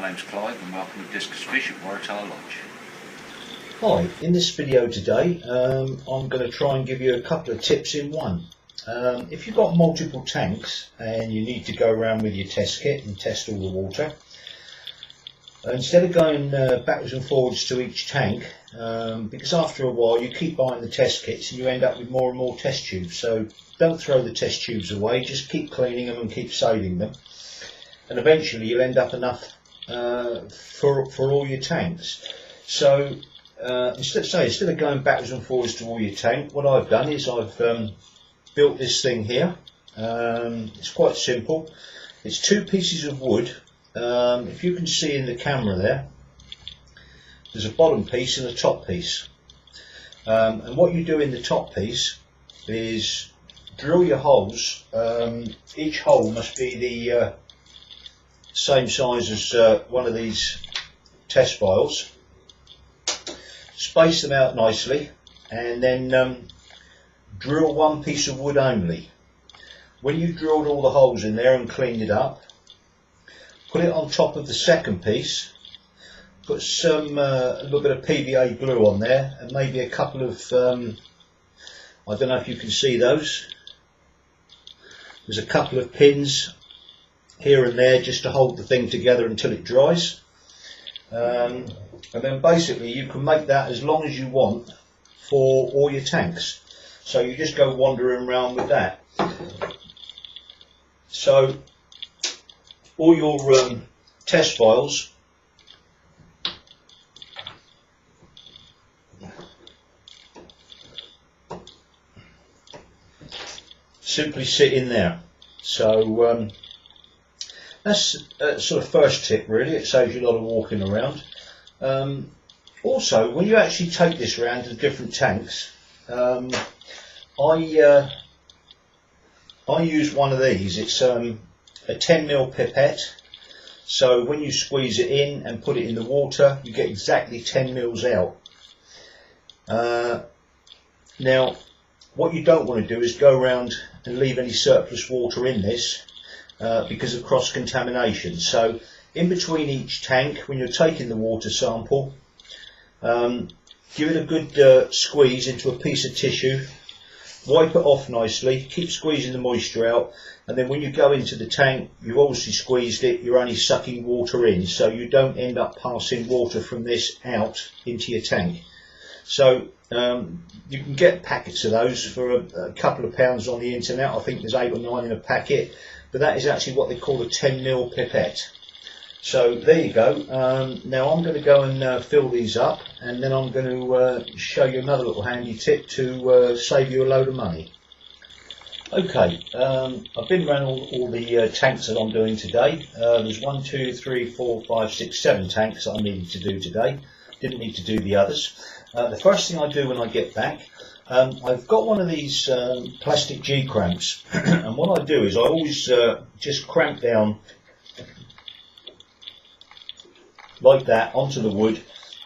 name's Clive and welcome to Discus Fish at Waratah Lodge. Hi, in this video today I'm going to try and give you a couple of tips in one. If you've got multiple tanks and you need to go around with your test kit and test all the water, instead of going backwards and forwards to each tank, because after a while you keep buying the test kits and you end up with more and more test tubes, so don't throw the test tubes away, just keep cleaning them and keep saving them, and eventually you'll end up enough for all your tanks. So instead of going backwards and forwards to all your tank, what I've done is I've built this thing here. It's quite simple. It's two pieces of wood. If you can see in the camera there's a bottom piece and a top piece. And what you do in the top piece is drill your holes. Each hole must be the same size as one of these test vials. Space them out nicely and then drill one piece of wood only. When you've drilled all the holes in there and cleaned it up, put it on top of the second piece, put some a little bit of PVA glue on there and maybe a couple of I don't know if you can see those, there's a couple of pins here and there just to hold the thing together until it dries. And then basically you can make that as long as you want for all your tanks. So you just go wandering around with that. So all your test vials simply sit in there. So that's sort of first tip really. It saves you a lot of walking around. Also, when you actually take this around to different tanks, I use one of these. It's a 10mm pipette. So when you squeeze it in and put it in the water, you get exactly 10mm out. Now, what you don't want to do is go around and leave any surplus water in this because of cross-contamination. So in between each tank, when you're taking the water sample, give it a good squeeze into a piece of tissue, wipe it off nicely, keep squeezing the moisture out, and then when you go into the tank, you've obviously squeezed it, you're only sucking water in, so you don't end up passing water from this out into your tank. So you can get packets of those for a couple of pounds on the internet. I think there's 8 or 9 in a packet, but that is actually what they call a 10mm pipette. So there you go. Now I'm going to go and fill these up, and then I'm going to show you another little handy tip to save you a load of money. Okay, I've been around all the tanks that I'm doing today. There's 1, 2, 3, 4, 5, 6, 7 tanks that I needed to do today. Didn't need to do the others. The first thing I do when I get back, I've got one of these plastic G-cramps, and what I do is I always just cramp down like that onto the wood.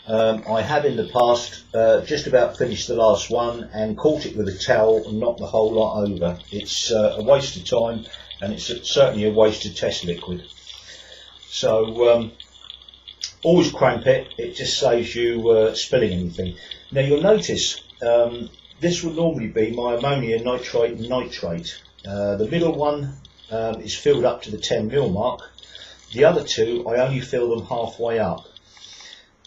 I have in the past just about finished the last one and caught it with a towel and knocked the whole lot over. It's a waste of time, and it's certainly a waste of test liquid. So always cramp it, it just saves you spilling anything. Now you'll notice this would normally be my ammonia nitrate and nitrate. The middle one is filled up to the 10mm mark. The other two, I only fill them halfway up.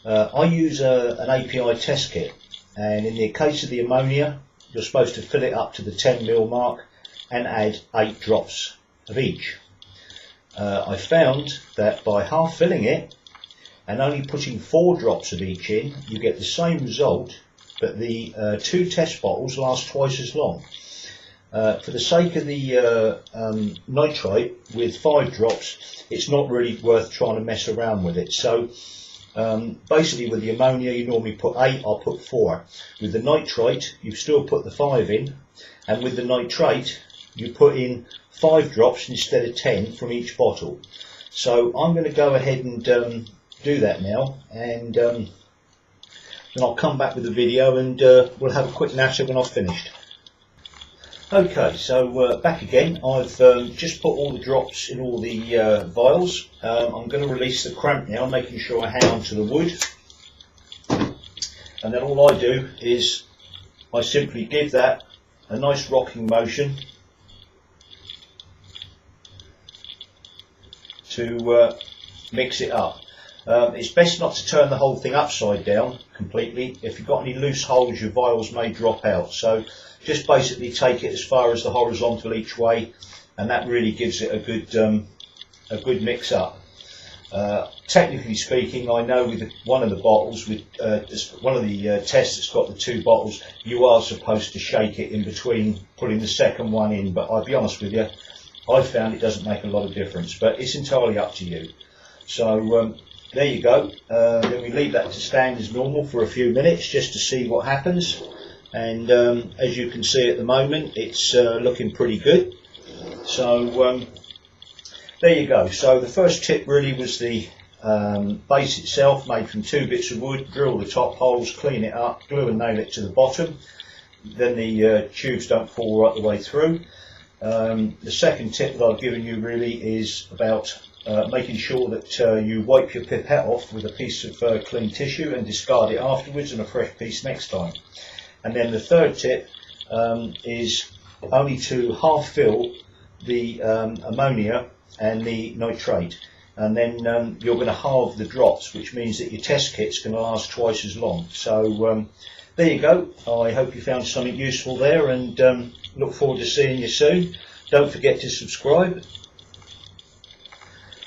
I use an API test kit, and in the case of the ammonia, you're supposed to fill it up to the 10mm mark and add 8 drops of each. I found that by half filling it and only putting 4 drops of each in, you get the same result, but the 2 test bottles last twice as long. For the sake of the nitrate with 5 drops, it's not really worth trying to mess around with it. So basically with the ammonia you normally put 8, I'll put 4. With the nitrate you still put the 5 in, and with the nitrate you put in 5 drops instead of 10 from each bottle. So I'm going to go ahead and do that now, and then I'll come back with the video and we'll have a quick natter when I've finished. Okay, so back again. I've just put all the drops in all the vials. I'm going to release the cramp now, making sure I hang on to the wood. And then all I do is I simply give that a nice rocking motion to mix it up. It's best not to turn the whole thing upside down completely. If you've got any loose holes, your vials may drop out. So just basically take it as far as the horizontal each way, and that really gives it a good mix up. Technically speaking, I know with one of the bottles, with one of the tests that's got the two bottles, you are supposed to shake it in between putting the second one in, but I'll be honest with you, I found it doesn't make a lot of difference, but it's entirely up to you. So there you go. Then we leave that to stand as normal for a few minutes just to see what happens. And as you can see at the moment, it's looking pretty good. So there you go. So the first tip really was the base itself, made from 2 bits of wood. Drill the top holes, clean it up, glue and nail it to the bottom. Then the tubes don't fall right the way through. The second tip that I've given you really is about making sure that you wipe your pipette off with a piece of clean tissue and discard it afterwards, and a fresh piece next time. And then the third tip is only to half fill the ammonia and the nitrate, and then you're going to halve the drops, which means that your test kit's going to last twice as long. So there you go. I hope you found something useful there, and look forward to seeing you soon. Don't forget to subscribe.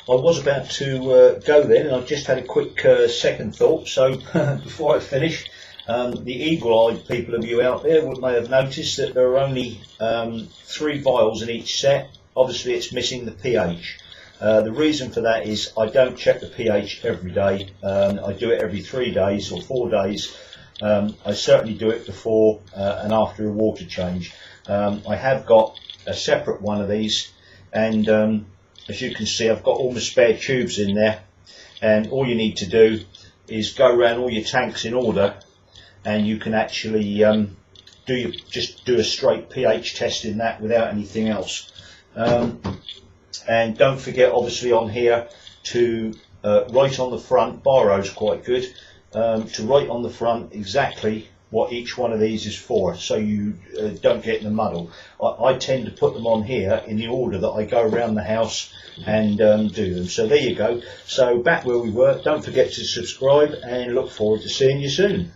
I was about to go then, and I've just had a quick second thought. So before I finish, the eagle-eyed people of you out there may have noticed that there are only 3 vials in each set. Obviously it's missing the pH. The reason for that is I don't check the pH every day. I do it every 3 days or 4 days. I certainly do it before and after a water change. I have got a separate one of these, and as you can see, I've got all the spare tubes in there, and all you need to do is go around all your tanks in order, and you can actually just do a straight pH test in that without anything else. And don't forget, obviously, on here to write on the front, Biro's quite good, to write on the front exactly what each one of these is for, so you don't get in a muddle. I tend to put them on here in the order that I go around the house and do them. So there you go. So back where we were, don't forget to subscribe, and look forward to seeing you soon.